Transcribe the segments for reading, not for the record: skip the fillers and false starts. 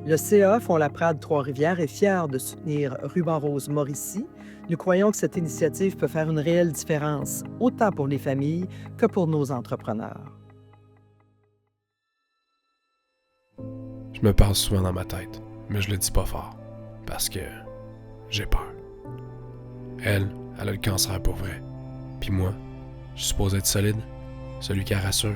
Le CA Fond la Prade Trois-Rivières est fier de soutenir Ruban Rose Mauricie. Nous croyons que cette initiative peut faire une réelle différence, autant pour les familles que pour nos entrepreneurs. Je me parle souvent dans ma tête, mais je le dis pas fort, parce que j'ai peur. Elle a le cancer pour vrai. Puis moi, je suis supposé être solide, celui qui la rassure.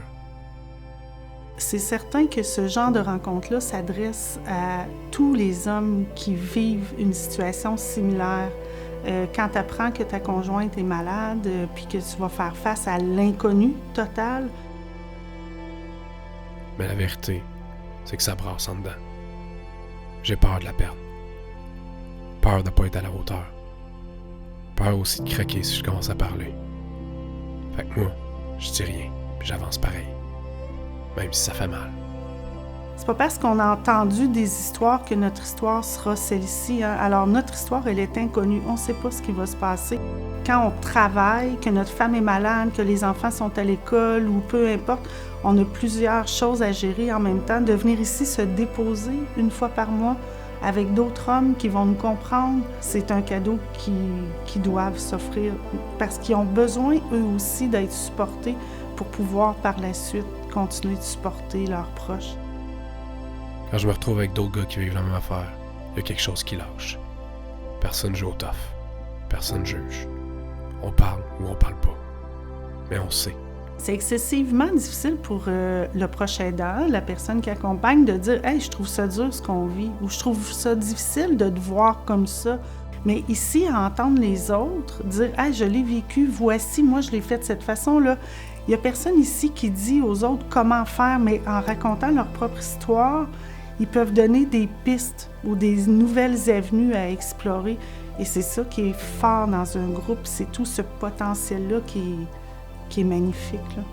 C'est certain que ce genre de rencontre-là s'adresse à tous les hommes qui vivent une situation similaire. Quand tu apprends que ta conjointe est malade, puis que tu vas faire face à l'inconnu total, Mais la vérité, c'est que ça brasse en dedans. J'ai peur de la perdre. Peur de pas être à la hauteur. Peur aussi de craquer si je commence à parler. Fait que moi, je dis rien, puis j'avance pareil. Même si ça fait mal. c'est pas parce qu'on a entendu des histoires que notre histoire sera celle-ci, hein. Alors notre histoire, elle est inconnue. On sait pas ce qui va se passer. Quand on travaille, que notre femme est malade, que les enfants sont à l'école ou peu importe, on a plusieurs choses à gérer en même temps. De venir ici se déposer une fois par mois avec d'autres hommes qui vont nous comprendre, c'est un cadeau qui doivent s'offrir parce qu'ils ont besoin eux aussi d'être supportés pour pouvoir par la suite continuer de supporter leurs proches. Quand je me retrouve avec d'autres gars qui vivent la même affaire, il y a quelque chose qui lâche. Personne joue au tough. Personne juge. On parle ou on parle pas. Mais on sait. C'est excessivement difficile pour le proche aidant, la personne qui accompagne, de dire « Hey, je trouve ça dur ce qu'on vit » ou « Je trouve ça difficile de te voir comme ça ». Mais ici, à entendre les autres dire « Hey, je l'ai vécu, voici, moi je l'ai fait de cette façon-là », il n'y a personne ici qui dit aux autres comment faire, mais en racontant leur propre histoire, ils peuvent donner des pistes ou des nouvelles avenues à explorer. Et c'est ça qui est fort dans un groupe, c'est tout ce potentiel-là qui est magnifique, là.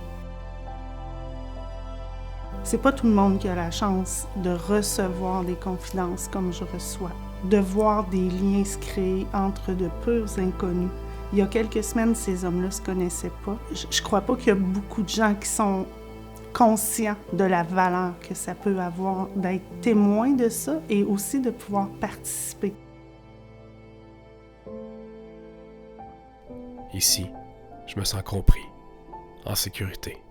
C'est pas tout le monde qui a la chance de recevoir des confidences comme je reçois, de voir des liens se créer entre de purs inconnus. Il y a quelques semaines, ces hommes-là se connaissaient pas. Je crois pas qu'il y a beaucoup de gens qui sont conscients de la valeur que ça peut avoir d'être témoin de ça et aussi de pouvoir participer. Ici, je me sens compris, en sécurité.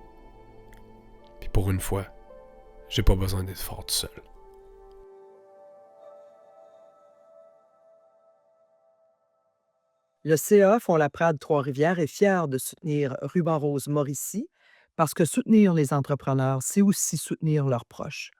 Puis pour une fois, j'ai pas besoin d'être fort tout seul. Le CA Fond la Prade Trois-Rivières est fier de soutenir Ruban Rose Mauricie parce que soutenir les entrepreneurs, c'est aussi soutenir leurs proches.